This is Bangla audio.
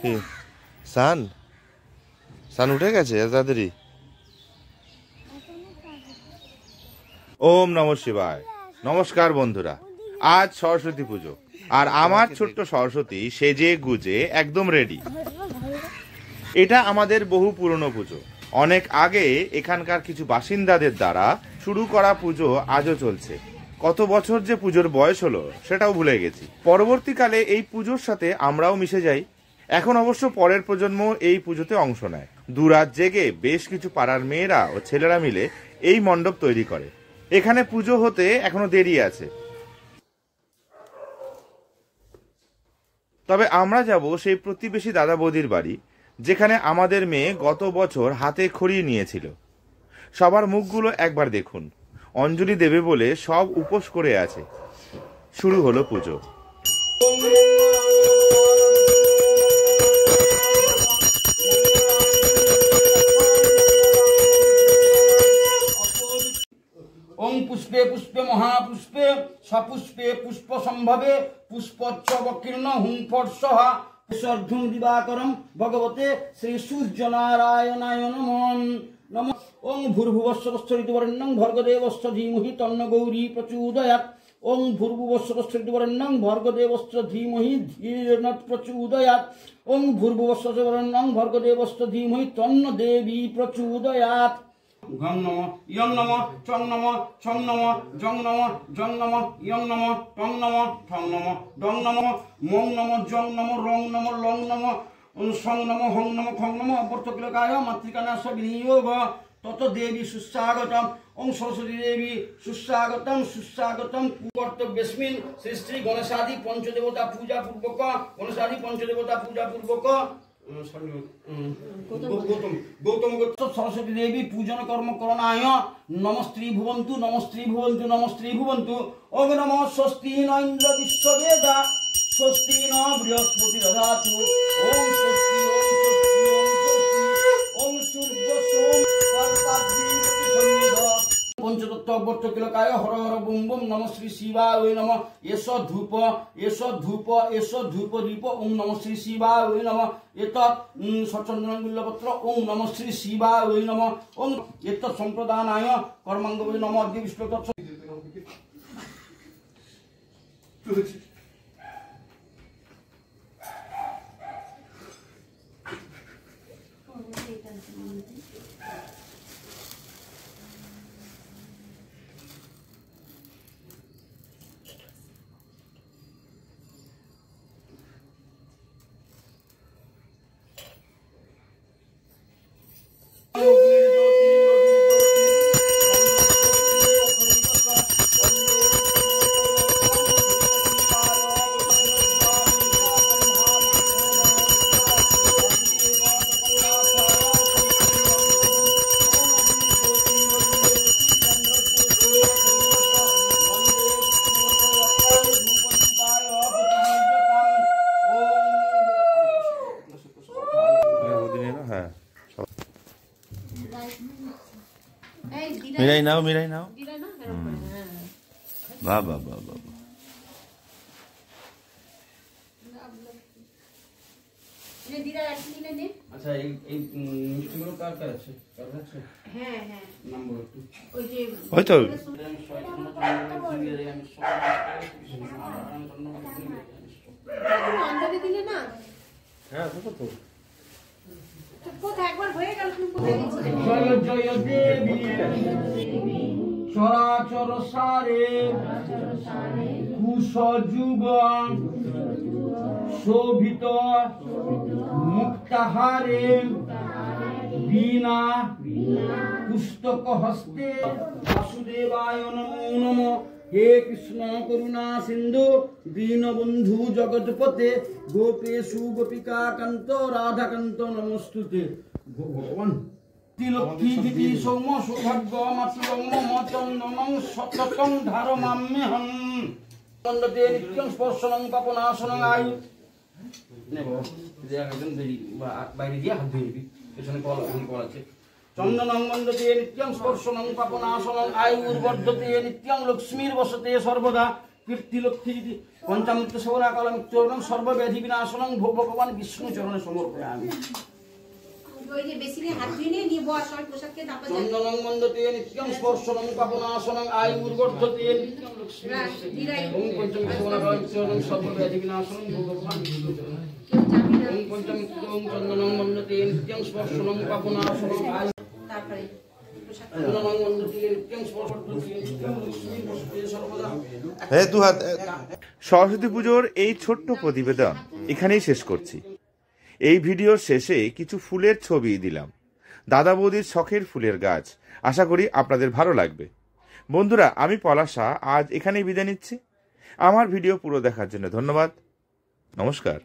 কি সান সান উঠে গেছে তাড়াতাড়ি? ওম নমঃ শিবায়। নমস্কার বন্ধুরা, আজ সরস্বতী পুজো আর আমার ছোট্ট সরস্বতী সেজে গুজে একদম রেডি। এটা আমাদের বহু পুরনো পুজো। অনেক আগে এখানকার কিছু বাসিন্দাদের দ্বারা শুরু করা পুজো আজও চলছে। কত বছর যে পুজোর বয়স হলো সেটাও ভুলে গেছি। পরবর্তীকালে এই পুজোর সাথে আমরাও মিশে যাই। এখন অবশ্য পরের প্রজন্ম এই পুজোতে অংশ নেয়। দুরাত জেগে বেশ কিছু পাড়ার মেয়েরা ও ছেলেরা মিলে এই মণ্ডপ তৈরি করে। এখানে পুজো হতে এখনো দেরি আছে। তবে আমরা যাব সেই প্রতিবেশী দাদা বৌদির বাড়ি, যেখানে আমাদের মেয়ে গত বছর হাতে খড়ি নিয়েছিল। সবার মুখগুলো একবার দেখুন। অঞ্জলি দেবে বলে সব উপোস করে আছে। শুরু হলো পুজো। ওং পুষ্পে পুষ্পে মহাপুষ্পে সপুষ্পে পুষ্প সম্ভবে পুষ্পচ্ছবকীর্ণ হুং ফটসহা সর্ধুং দিবাকরম ভগবতে শ্রী সূর্য নারায়ণায় নমঃ নমঃ। ওং ভূর্ভুবস্বরস্য ঋতুবরেণ্যং ভর্গদেবস্য ধীমহি তন্ন গৌরী প্রচোদয়াৎ। ওং ভূর্ভুবস্বরস্য ঋতুবরেণ্যং ভর্গদেবস্য ধীমহি ধীরেণ প্রচোদয়াৎ। ওং ভূর্ভুবস্বরস্য ঋতুবরেণ্যং ভর্গদেবস্য ধীমহি তন্ন দেবী প্রচোদয়াৎ। ঘং নম ইয়ং নম চং নম ছং নম জং নম জং নম ইয়ং নম টং নম ঠং নম ডং নম মং নম জং নম রং নম লং নম সং নম হং নম খং নম অপর্তকিলকায় মাতৃকানাশ বিনিয়োগ তত দেবী সুস্বাগতম। ওং সরস্বতী দেবী সুস্বাগতম সুস্বাগতম। কর্তব্যস্মিন শ্রী শ্রী গণেশাদি পঞ্চদেবতা পূজা পূর্বক গণেশাদি পঞ্চদেবতা পূজা পূর্বক গৌতম সরস্বতী দেবী পূজন কর্ম করণায় নমস্ত্রী ভুবন্তু নমস্ত্রী ভুবন্তু নমস্ত্রী ভুবন্তু। ওং নমঃ স্বস্তি ন ইন্দ্র বিশ্ববেদা স্বস্তি ন বৃহস্পতি দধাতু। ওং স্বস্তি ওং স্বস্তি ওং স্বস্তি ওং সূর্য সোম কল্পাদ্রিপতি সন্নিধ পঞ্চতত্ত্ব অবর্তকিলকায় হর হর বুম বুম নম শ্রী শিবায় নমঃ। এস ধূপ এস ধূপ এস ধূপ দীপ ওং নম শ্রী শিবায় নমঃ। এতৎ সচন্দন বিল্লপত্র ওং নম শ্রী শিবায় নমঃ। ওং এতৎ সম্প্রদানায় কর্মাঙ্গ নম অদ্য বিষ্ণু তৎ। মিরাই নাও মিরাই নাও। বাহ বাহ বাহ বাহ। আচ্ছা এই মিষ্টিগুলো কার কার আছে? কার আছে? হ্যাঁ হ্যাঁ নাম্বার একটু ওই যে ওই তো অঞ্জলি দিলে না? হ্যাঁ তো তো একবার হয়ে গেল তুমি কোথায় গেছিলে? জয় জয় দেবী চরাচর সারে কুশ যুগ শোভিত মুক্তাহারে বীণা পুস্তক হস্তে বাসুদেবায় নমো নমঃ। হে কৃষ্ণ করুণা সিন্ধু দীনবন্ধু জগৎপতে গোপেশু গোপিকা কান্ত রাধাকান্ত নমস্তুতে। ভগবান তিলক্ষী দিতি সৌম সৌভাগ্য মাতৃং মম চন্দনং সততং ধারমাম্যহং বন্দতে নিত্যং স্পর্শনং পাপনাশনং আয়ু। বাইরে গিয়ে হাত ধুয়ে দিবি, পেছনে কল আছে। চন্দনং বন্দতে নিত্যং স্পর্শনং পাপনাশনং আয়ুর্বর্ধতে নিত্যং লক্ষ্মীর বসতে সর্বদা। কীর্তিলক্ষ্মী পঞ্চামৃত সেবনা কালমিত্রং সর্বব্যাধি বিনাশনং ভগবান বিষ্ণু চরণে সমর্পয়ামি। ওই যে বেসিনে হাত ধুয়ে নিয়ে বস সবাই পোশাককে তারপর যাবে। চন্দনং মন্দতে নিত্যং স্পর্শনং পাপনাশনং আয়ুর্বর্ধতে নিত্যং লক্ষ্মী। ওং পঞ্চমৃত সেবনা কালমিত্রং সর্বব্যাধি বিনাশনং ভগবান বিষ্ণু চরণে। কেউ যাবে না। ওং পঞ্চমৃত ওং চন্দনং মন্দতে নিত্যং স্পর্শনং পাপনাশনং আয়ু তারপরে পোশাক চন্দনং মন্দতে নিত্যং স্পর্শনং নিত্যং লক্ষ্মী বসতে সর্বদা। সরস্বতী পুজোর এই ছোট্ট প্রতিবেদন এখানেই শেষ করছি। এই ভিডিওর শেষে কিছু ফুলের ছবি দিলাম, দাদা বৌদির শখের ফুলের গাছ। আশা করি আপনাদের ভালো লাগবে। বন্ধুরা, আমি পলাশা আজ এখানেই বিদায় নিচ্ছি। আমার ভিডিও পুরো দেখার জন্য ধন্যবাদ। নমস্কার।